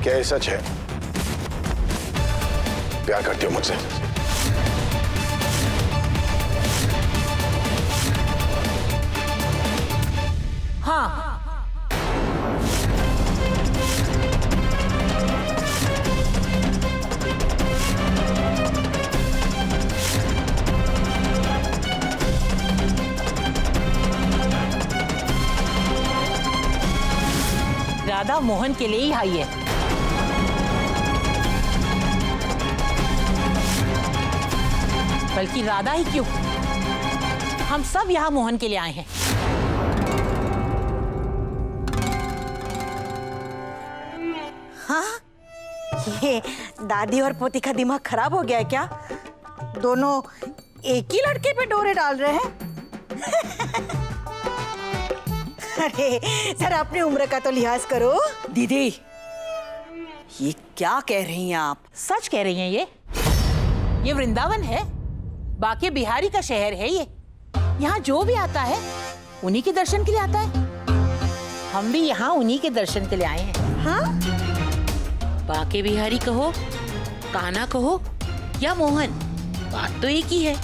क्या ये सच है? प्यार करती हो मुझसे? हाँ। राधा मोहन के लिए ही आई है। बल्कि राधा ही क्यों, हम सब यहाँ मोहन के लिए आए हैं। हाँ, ये दादी और पोती का दिमाग खराब हो गया है क्या? दोनों एक ही लड़के पे डोरे डाल रहे हैं। अरे सर, अपनी उम्र का तो लिहाज करो। दीदी, ये क्या कह रही हैं आप? सच कह रही हैं ये वृंदावन है, बाके बिहारी का शहर है ये। यहाँ जो भी आता है उन्हीं के दर्शन के लिए आता है। हम भी यहाँ उन्हीं के दर्शन के लिए आए हैं। हाँ? बाके बिहारी कहो, कान्हा कहो या मोहन, बात तो एक ही है।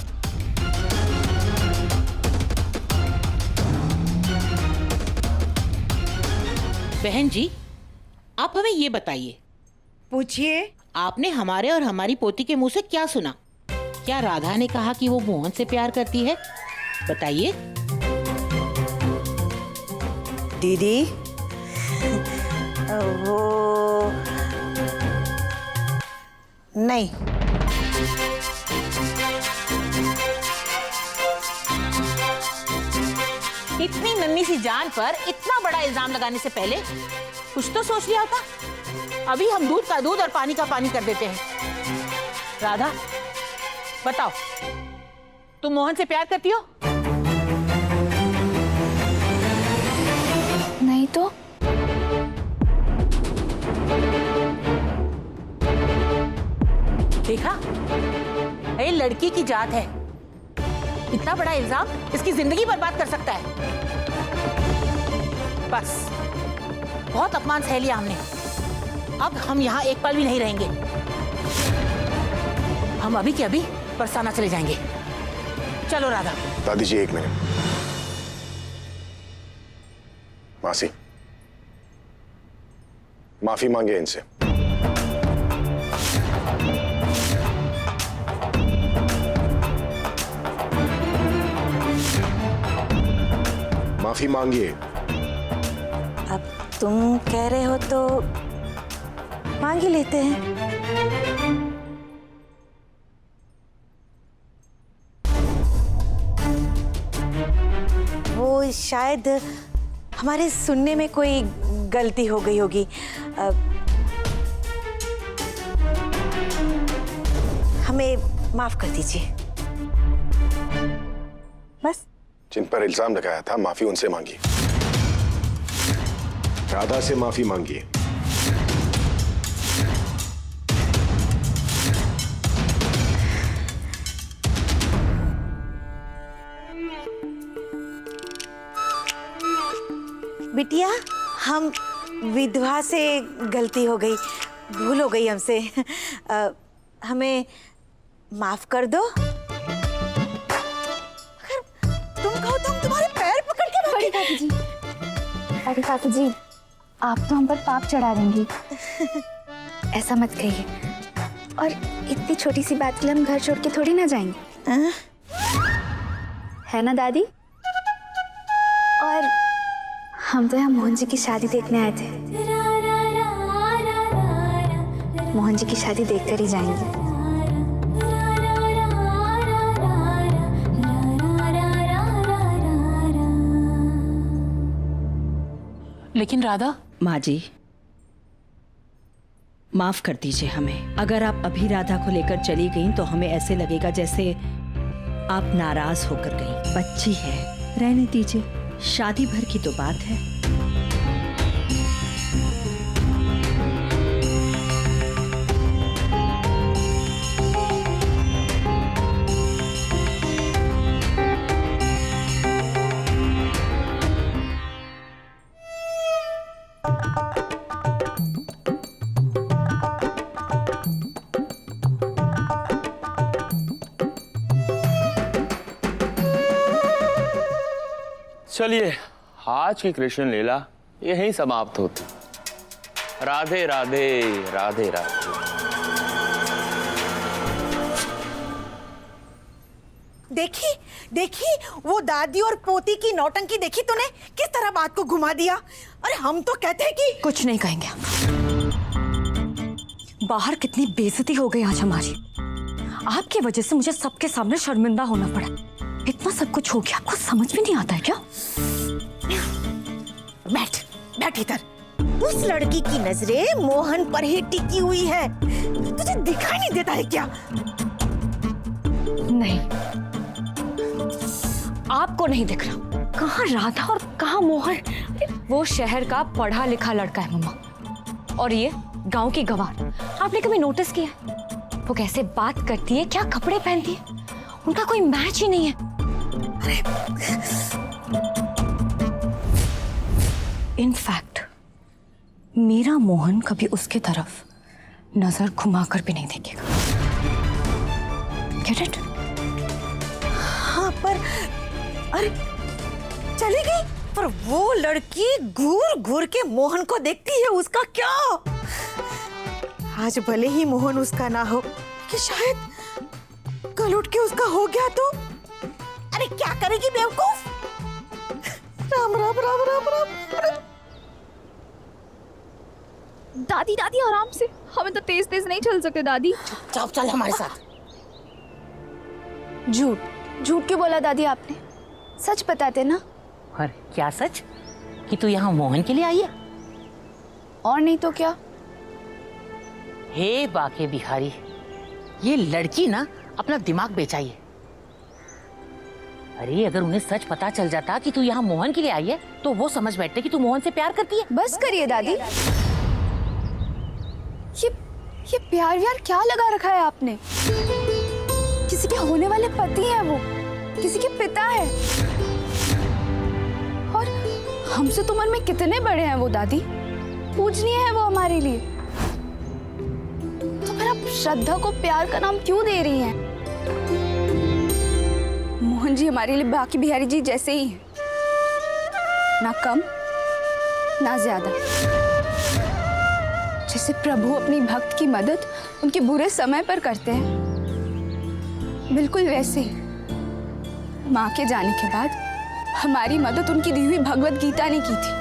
बहन जी, आप हमें ये बताइए। पूछिए। आपने हमारे और हमारी पोती के मुंह से क्या सुना? क्या राधा ने कहा कि वो मोहन से प्यार करती है? बताइए। दीदी, वो नहीं। इतनी नन्ही सी जान पर इतना बड़ा इल्जाम लगाने से पहले कुछ तो सोच लिया था। अभी हम दूध का दूध और पानी का पानी कर देते हैं। राधा, बताओ, तुम मोहन से प्यार करती हो? नहीं तो। देखा, ये लड़की की जात है। इतना बड़ा इल्जाम इसकी जिंदगी बर्बाद कर सकता है। बस, बहुत अपमान सह लिया हमने। अब हम यहाँ एक पल भी नहीं रहेंगे। हम अभी के अभी बरसाना चले जाएंगे। चलो राधा। दादी जी, एक मिनट। मासी, माफी मांगे इनसे। माफी मांगिए। अब तुम कह रहे हो तो मांग ही लेते हैं। वो शायद हमारे सुनने में कोई गलती हो गई होगी। हमें माफ कर दीजिए। बस। जिन पर इल्जाम लगाया था, माफी उनसे मांगिए। राधा से माफी मांगिए। बिटिया, हम विधवा से गलती हो गई, भूल हो गई हमसे। हमें माफ कर दो। अगर तुम कहो तो हम तुम्हारे पैर पकड़ के बड़ी काकी जी, बड़ी काकी जी, आप तो हम पर पाप चढ़ा देंगी। ऐसा मत कहिए। और इतनी छोटी सी बात के लिए हम घर छोड़ के थोड़ी ना जाएंगे। है ना दादी? और हम तो यहाँ मोहन जी की शादी देखने आए थे। मोहन जी की शादी देखकर ही जाएंगे। लेकिन राधा। माँ जी, माफ कर दीजिए हमें। अगर आप अभी राधा को लेकर चली गईं तो हमें ऐसे लगेगा जैसे आप नाराज होकर गईं। बच्ची है, रहने दीजिए। शादी भर की तो बात है। चलिए, आज की कृष्ण लीला यहीं समाप्त होती। राधे राधे राधे राधे। देखी देखी वो दादी और पोती की नौटंकी देखी तूने, किस तरह बात को घुमा दिया। अरे हम तो कहते हैं कि कुछ नहीं कहेंगे। बाहर कितनी बेइज्जती हो गई आज हमारी। आपकी वजह से मुझे सबके सामने शर्मिंदा होना पड़ा। इतना सब कुछ हो गया, आपको समझ में नहीं आता है क्या? बैठ बैठ इधर। उस लड़की की नजरें मोहन पर ही टिकी हुई है, तुझे दिखाई नहीं देता है क्या? नहीं, आपको नहीं दिख रहा। कहाँ राधा और कहाँ मोहन? वो शहर का पढ़ा लिखा लड़का है मम्मा, और ये गांव की गवार। आपने कभी नोटिस किया है वो कैसे बात करती है, क्या कपड़े पहनती है? उनका कोई मैच ही नहीं है। इनफैक्ट मेरा मोहन कभी उसके तरफ नजर घुमाकर भी नहीं देखेगा। Get it? हाँ पर अरे चली गई, पर वो लड़की घूर घूर के मोहन को देखती है, उसका क्या? आज भले ही मोहन उसका ना हो, कि शायद कल उठ के उसका हो गया तो? अरे क्या करेगी बेवकूफ? राम राम राम राम राम, राम। दादी दादी आराम से, हमें तो तेज तेज नहीं चल सकते दादी। चल चल हमारे साथ। झूठ झूठ क्यों बोला दादी आपने? सच बताते ना। और क्या सच कि तू यहाँ मोहन के लिए आई है? और नहीं तो क्या। हे बाके बिहारी, ये लड़की ना अपना दिमाग बेचाई है। अरे अगर उन्हें सच पता चल जाता कि तू यहाँ मोहन के लिए आई है तो वो समझ बैठते कि तू मोहन से प्यार करती है। बस करिए दादी, ये प्यार व्यार क्या लगा रखा है आपने? किसी के होने वाले पति हैं वो, किसी के पिता है, और हमसे तो उम्र में कितने बड़े हैं वो दादी, पूजनीय है वो हमारे लिए। तो फिर आप श्रद्धा को प्यार का नाम क्यों दे रही हैं? मोहन जी हमारे लिए बाकी बिहारी जी जैसे ही हैं, ना कम ना ज्यादा। जैसे प्रभु अपनी भक्त की मदद उनके बुरे समय पर करते हैं, बिल्कुल वैसे ही माँ के जाने के बाद हमारी मदद उनकी दी हुई भगवत गीता ने की थी,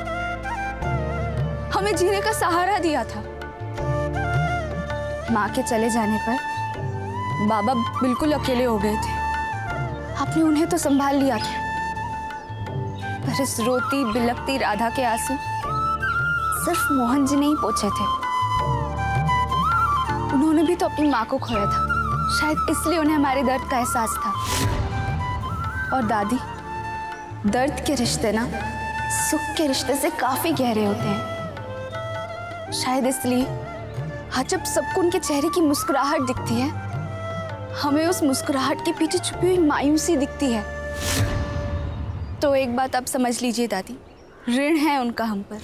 हमें जीने का सहारा दिया था। माँ के चले जाने पर बाबा बिल्कुल अकेले हो गए थे, आपने उन्हें तो संभाल लिया था, पर इस रोती बिलखती राधा के आंसू सिर्फ मोहन जी नहीं पोंछे थे। उन्होंने भी तो अपनी माँ को खोया था, शायद इसलिए उन्हें हमारे दर्द का एहसास था। और दादी, दर्द के रिश्ते ना सुख के रिश्ते से काफी गहरे होते हैं, शायद इसलिए आज जब सबको उनके चेहरे की मुस्कुराहट दिखती है, हमें उस मुस्कुराहट के पीछे छुपी हुई मायूसी दिखती है। तो एक बात आप समझ लीजिए दादी, ऋण है उनका हम पर,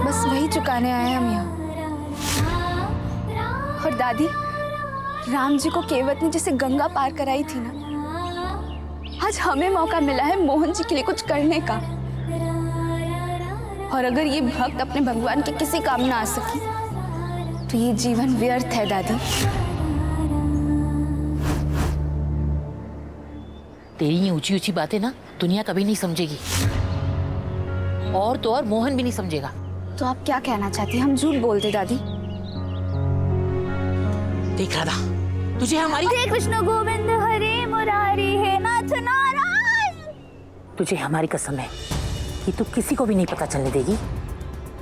बस वही चुकाने आए हम यहाँ। और दादी, राम जी को केवट ने जैसे गंगा पार कराई थी ना, आज हमें मौका मिला है मोहन जी के लिए कुछ करने का। और अगर ये भक्त अपने भगवान के किसी काम ना आ सकी तो ये जीवन व्यर्थ है दादी। तेरी ये ऊंची ऊंची बातें ना दुनिया कभी नहीं समझेगी, और तो और मोहन भी नहीं समझेगा। तो आप क्या कहना चाहती हैं? हम झूठ बोलते दादी? देख राधा, तुझे हमारी हरे कृष्ण गोविंद हरे मुरारी हे नाथ नारायण। तुझे हमारी कसम है कि तू किसी को भी नहीं पता चलने देगी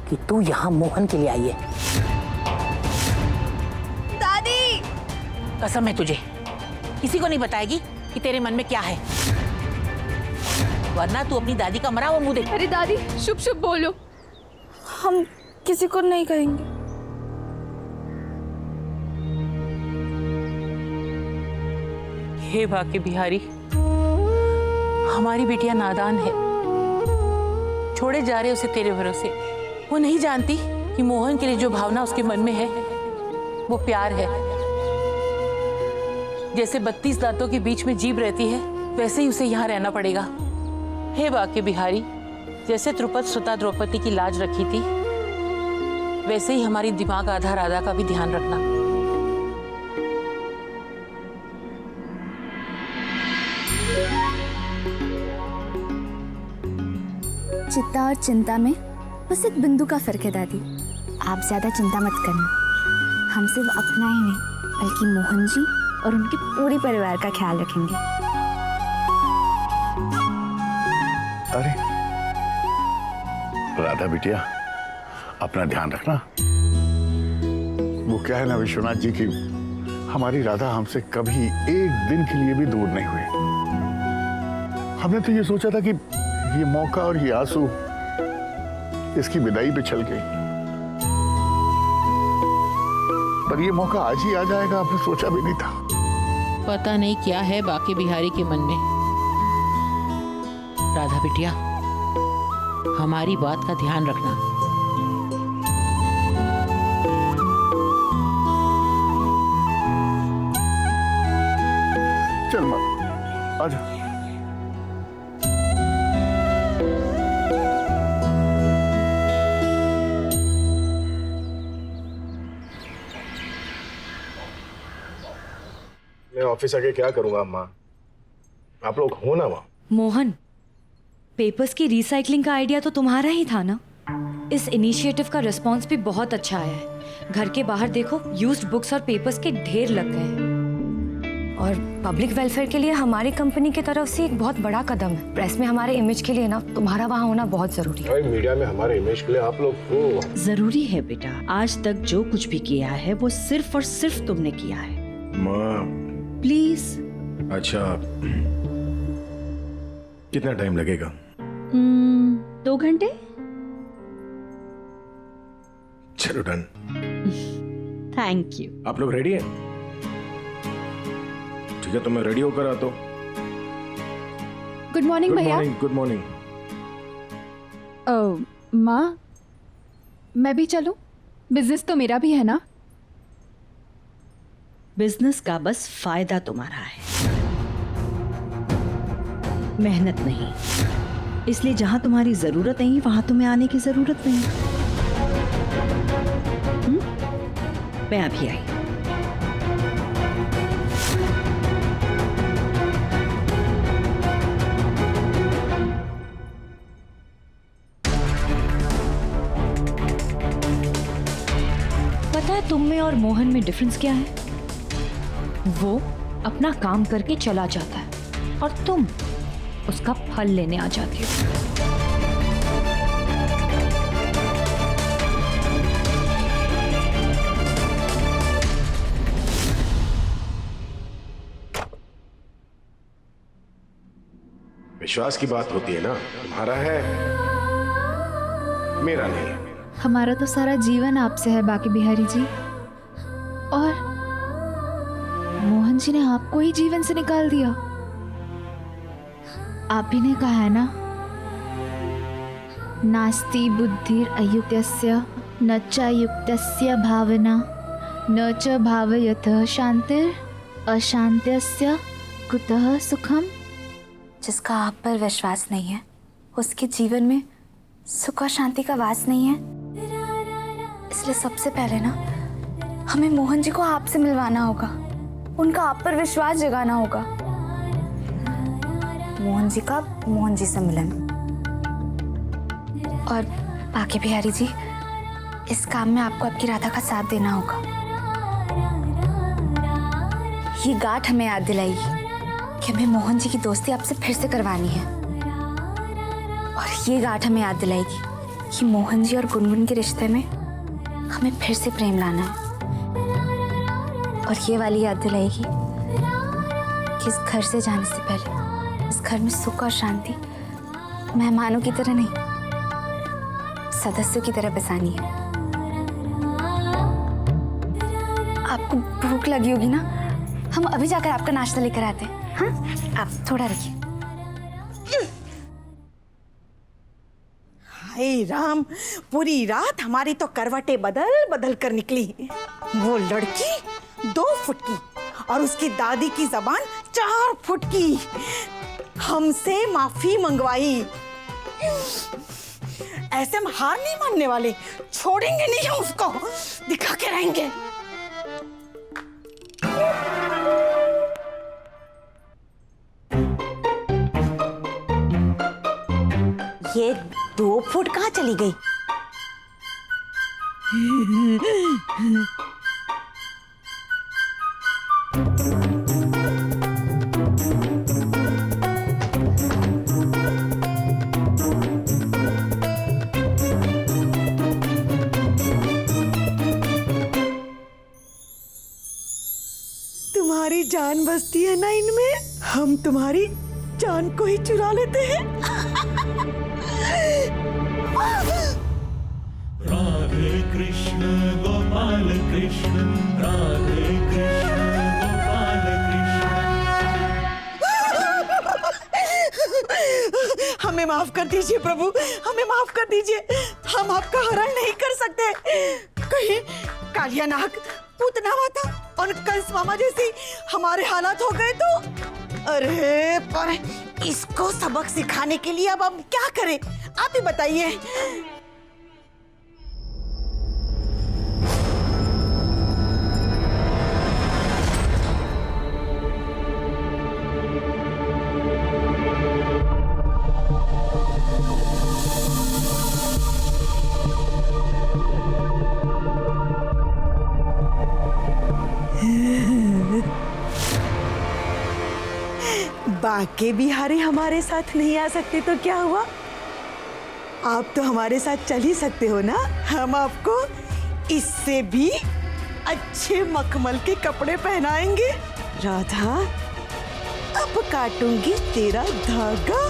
कि तू यहाँ मोहन के लिए आई है। दादी, कसम है तुझे, किसी को नहीं बताएगी कि तेरे मन में क्या है, वरना तू अपनी दादी का मरा हुआ मुंह देख। अरे दादी, शुभ शुभ बोलो। हम किसी को नहीं कहेंगे। हे बाके बिहारी, हमारी बेटियां नादान है, छोड़े जा रहे उसे तेरे भरोसे। वो नहीं जानती कि मोहन के लिए जो भावना उसके मन में है वो प्यार है। जैसे 32 दांतों के बीच में जीभ रहती है, वैसे ही उसे यहाँ रहना पड़ेगा। हे बाके बिहारी, जैसे द्रुपद सुता द्रौपदी की लाज रखी थी, वैसे ही हमारी दिमाग आधा राधा का भी ध्यान रखना। चित्ता और चिंता में बस एक बिंदु का फर्क है दादी। आप ज्यादा चिंता मत करना। हम सिर्फ अपना ही नहीं बल्कि मोहन जी और उनके पूरे परिवार का ख्याल रखेंगे। अरे राधा बिटिया, अपना ध्यान रखना। वो क्या है ना विश्वनाथ जी की हमारी राधा हमसे कभी एक दिन के लिए भी दूर नहीं हुई। हमने तो ये सोचा था कि ये मौका और ये आंसू इसकी विदाई पे छल गई, पर ये मौका आज ही आ जाएगा आपने सोचा भी नहीं था। पता नहीं क्या है बाके बिहारी के मन में। राधा बिटिया, हमारी बात का ध्यान रखना। चल माँ, आजा। मैं ऑफिस आके क्या करूंगा अम्मा? आप लोग हो ना वहाँ? मोहन, पेपर्स की रिसाइकलिंग का आइडिया तो तुम्हारा ही था ना। इस इनिशिएटिव का रिस्पांस भी बहुत अच्छा आया है। घर के बाहर देखो, यूज्ड बुक्स और पेपर्स के ढेर लग गए हैं। और पब्लिक वेलफेयर के लिए हमारी कंपनी की तरफ से एक बहुत बड़ा कदम है। प्रेस में हमारे इमेज के लिए ना तुम्हारा वहाँ होना बहुत जरूरी है। मीडिया में हमारे इमेज के लिए आप लोग को जरूरी है बेटा। आज तक जो कुछ भी किया है वो सिर्फ और सिर्फ तुमने किया है। माँ, प्लीज। अच्छा, कितना टाइम लगेगा? 2 घंटे। चलो डन। Thank you. आप लोग रेडी हैं? ठीक है, तो मैं रेडी होकर आता हूँ। गुड मॉर्निंग भैया। Good morning. माँ, मैं भी चलूं? बिजनेस तो मेरा भी है ना। बिजनेस का बस फायदा तुम्हारा है, मेहनत नहीं। इसलिए जहां तुम्हारी जरूरत नहीं वहां तुम्हें आने की जरूरत नहीं। मैं अभी आई। पता है तुम में और मोहन में डिफरेंस क्या है? वो अपना काम करके चला जाता है और तुम उसका फल लेने आ जाती हो। विश्वास की बात होती है ना, तुम्हारा है, मेरा नहीं है। हमारा तो सारा जीवन आपसे है बाकी बिहारी जी, और मोहन जी ने आपको ही जीवन से निकाल दिया। आप ही ने कहा है ना, नास्ति बुद्धिर अयुक्तस्य न च युक्तस्य भावना न च भावयतः शांतिर अशांत्यस्य कुतः सुखम। जिसका आप पर विश्वास नहीं है उसके जीवन में सुख और शांति का वास नहीं है। इसलिए सबसे पहले ना हमें मोहन जी को आपसे मिलवाना होगा, उनका आप पर विश्वास जगाना होगा। मोहन जी का मोहन जी से मिलन। और बाकी बिहारी जी, इस काम में आपको आपकी राधा का साथ देना होगा। ये गांठ हमें याद दिलाएगी कि हमें मोहन जी की दोस्ती आपसे फिर से करवानी है, और ये गांठ हमें याद दिलाएगी कि मोहन जी और गुनगुन के रिश्ते में हमें फिर से प्रेम लाना है, और ये वाली याद दिलाएगी कि इस घर से जाने से पहले इस घर में सुख और शांति मेहमानों की तरह नहीं, सदस्यों की तरह बसानी है। आपको भूख लगी होगी ना, हम अभी जाकर आपका नाश्ता लेकर आते हैं। हाँ, आप थोड़ा रखिए। हाय राम, पूरी रात हमारी तो करवटें बदल बदल कर निकली। वो लड़की 2 फुट की और उसकी दादी की जबान 4 फुट की। हमसे माफी मंगवाई। ऐसे हम हार नहीं मानने वाले, छोड़ेंगे नहीं हम उसको, दिखा के रहेंगे। ये 2 फुट कहाँ चली गई? तुम्हारी जान बसती है ना इनमें, हम तुम्हारी जान को ही चुरा लेते हैं। राधे कृष्ण गोपाल कृष्ण, राधे कृष्ण गोपाल कृष्ण। हमें माफ कर दीजिए प्रभु, हमें माफ कर दीजिए, हम आपका हरण नहीं कर सकते। कहीं कालिया नाग, पूतना माता और कंस मामा जैसी हमारे हालात हो गए तो? अरे पर इसको सबक सिखाने के लिए अब हम क्या करें, आप ही बताइए। बाके बिहारी हमारे साथ नहीं आ सकते तो क्या हुआ, आप तो हमारे साथ चल ही सकते हो ना। हम आपको इससे भी अच्छे मखमल के कपड़े पहनाएंगे। राधा, अब काटूंगी तेरा धागा।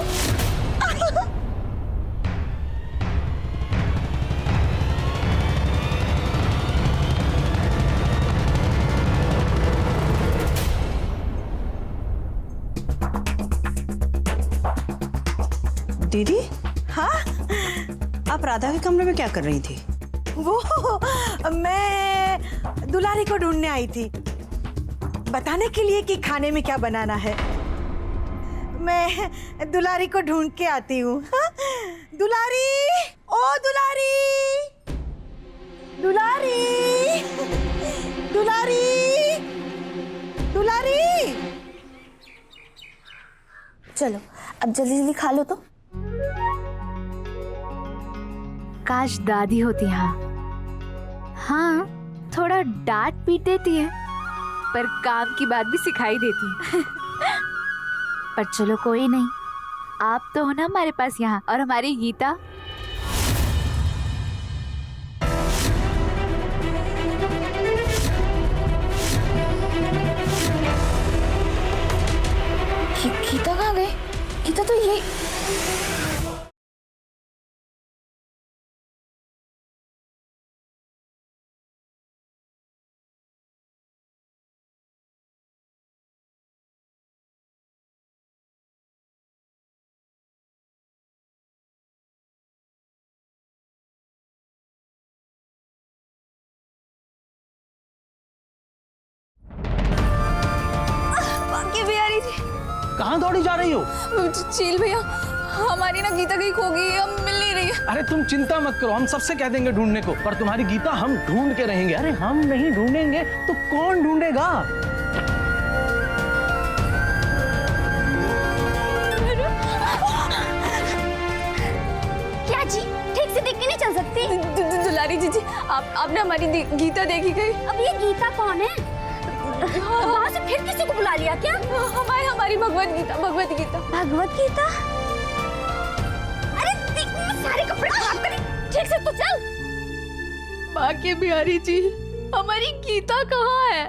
दीदी, हाँ, आप राधा के कमरे में क्या कर रही थी? वो मैं दुलारी को ढूंढने आई थी, बताने के लिए कि खाने में क्या बनाना है। मैं दुलारी को ढूंढ के आती हूँ। हाँ? दुलारी, ओ दुलारी, दुलारी, दुलारी, दुलारी। चलो अब जल्दी जल्दी खा लो तो। काश दादी होती। हाँ, थोड़ा डांट पीट देती है पर काम की बात भी सिखाई देती है। पर चलो कोई नहीं, आप तो हो ना हमारे पास यहाँ, और हमारी गीता। गीता कहाँ गई? गीता तो ये बिहारी जी कहाँ दौड़ी जा रही हो? चील भैया, हमारी ना गीता कहीं खो गई है, हम मिल नहीं रही है। अरे तुम चिंता मत करो, हम सबसे कह देंगे ढूंढने को, पर तुम्हारी गीता हम ढूंढ के रहेंगे। अरे हम नहीं ढूंढेंगे तो कौन ढूंढेगा? क्या जी, ठीक से देख के नहीं चल सकती? दुलारी जी, आपने हमारी गीता देखी गई? अब ये गीता कौन है? वहाँ से फिर किसी को बुला लिया क्या? हमारी भगवत गीता। भगवत गीता? अरे सारे कपड़े खराब करे, ठीक से तो चल। बाके बिहारी जी, हमारी गीता कहाँ है?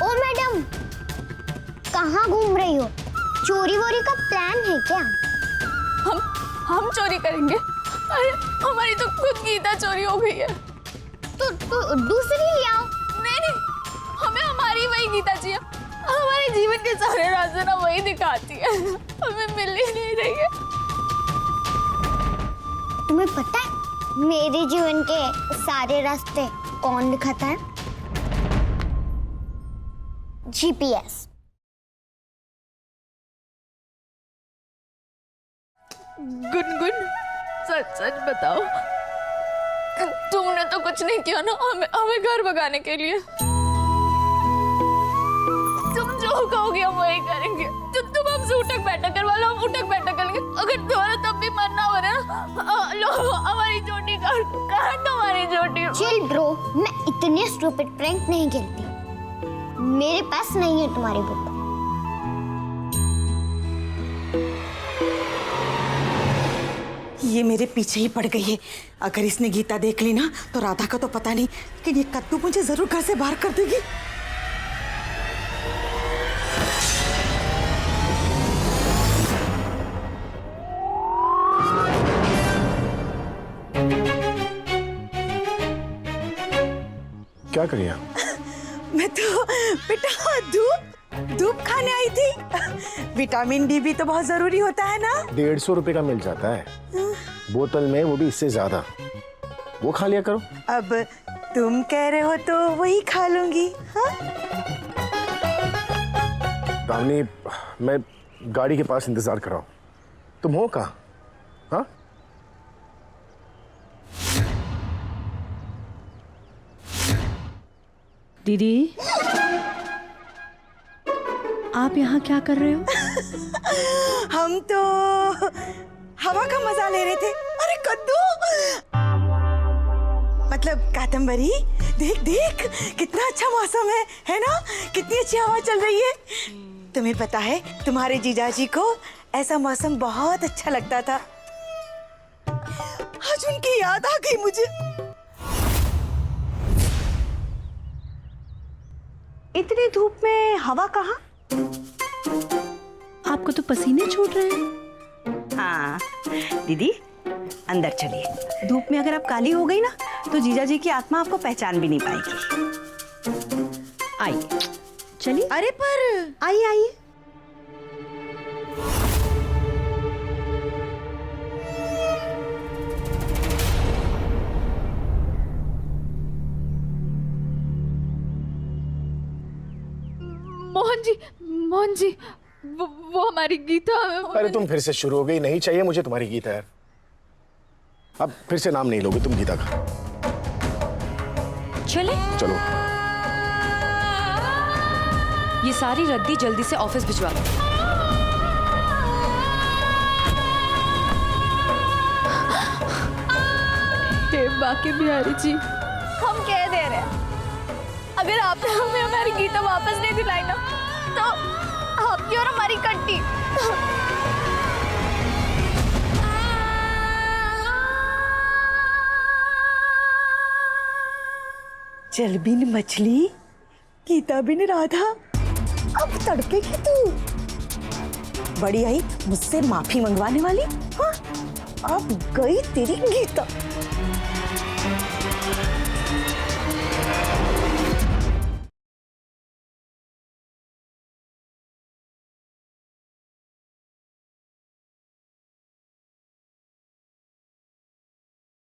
ओ मैडम, कहाँ घूम रही हो? चोरी वोरी का प्लान है क्या? हम चोरी करेंगे? अरे हमारी तो खुद गीता चोरी हो गई है। तो दूसरी ले आओ। नहीं, हमें हमारी वही गीता चाहिए। हमारे जीवन के सारे रास्ते ना वही दिखाती है, हमें मिल ही नहीं रही है। तुम्हें पता है मेरे जीवन के सारे रास्ते कौन दिखाता है? GPS। गुनगुन, सच सच बताओ, तुमने तो कुछ नहीं किया ना हमें घर भगाने के लिए? तुम जो कहोगे हम वही करेंगे। तुम हमसे उठक बैठक करवा लो, हम उठक बैठक करेंगे। अगर तुम्हारा तब भी मन ना हो रहा लो हमारी चोटी काट हमारी चोटी। चिल ब्रो, मैं इतने स्टूपिड प्रैंक नहीं खेलती। मेरे पास नहीं है तुम्हारी बुक। ये मेरे पीछे ही पड़ गई है। अगर इसने गीता देख ली ना तो राधा का तो पता नहीं, लेकिन ये कद्दू मुझे जरूर घर से बाहर कर देगी। क्या करिए? मैं तो बेटा धूप खाने आई थी। विटामिन डी भी तो बहुत जरूरी होता है ना। 150 रुपए का मिल जाता है बोतल में, वो भी इससे ज्यादा। वो खा लिया करो। अब तुम कह रहे हो तो वही खा लूंगी। हाँ? दामिनी, मैं गाड़ी के पास इंतजार कर रहा हूँ। तुम हो कहाँ? हाँ? दीदी, आप यहाँ क्या कर रहे हो? हम तो हवा का मजा ले रहे थे। अरे कद्दू, मतलब कादम्बरी, देख देख कितना अच्छा मौसम है ना? कितनी अच्छी हवा चल रही है। तुम्हें पता है तुम्हारे जीजाजी को ऐसा मौसम बहुत अच्छा लगता था। आज उनकी याद आ गई मुझे। इतनी धूप में हवा कहाँ? आपको तो पसीने छूट रहे हैं। हाँ दीदी, अंदर चलिए। धूप में अगर आप काली हो गई ना तो जीजा जी की आत्मा आपको पहचान भी नहीं पाएगी। आइए, चलिए। अरे पर आइए आइए। मोहन जी, वो हमारी गीता। अरे तुम फिर से शुरू हो गई। नहीं चाहिए मुझे तुम्हारी गीता यार। अब फिर से नाम नहीं लोगे तुम गीता का। चले चलो। ये सारी रद्दी जल्दी से ऑफिस भिजवा दो। हे बाके बिहारी जी, हम कह दे रहे हैं, अगर आपने हमें हमारी गीता वापस नहीं दिलाई ना तो आपकी और हमारी कट्टी। जल बिन मछली, गीता बिन राधा, अब तड़पेगी तू। बड़ी आई मुझसे माफी मंगवाने वाली। हाँ? अब गई तेरी गीता।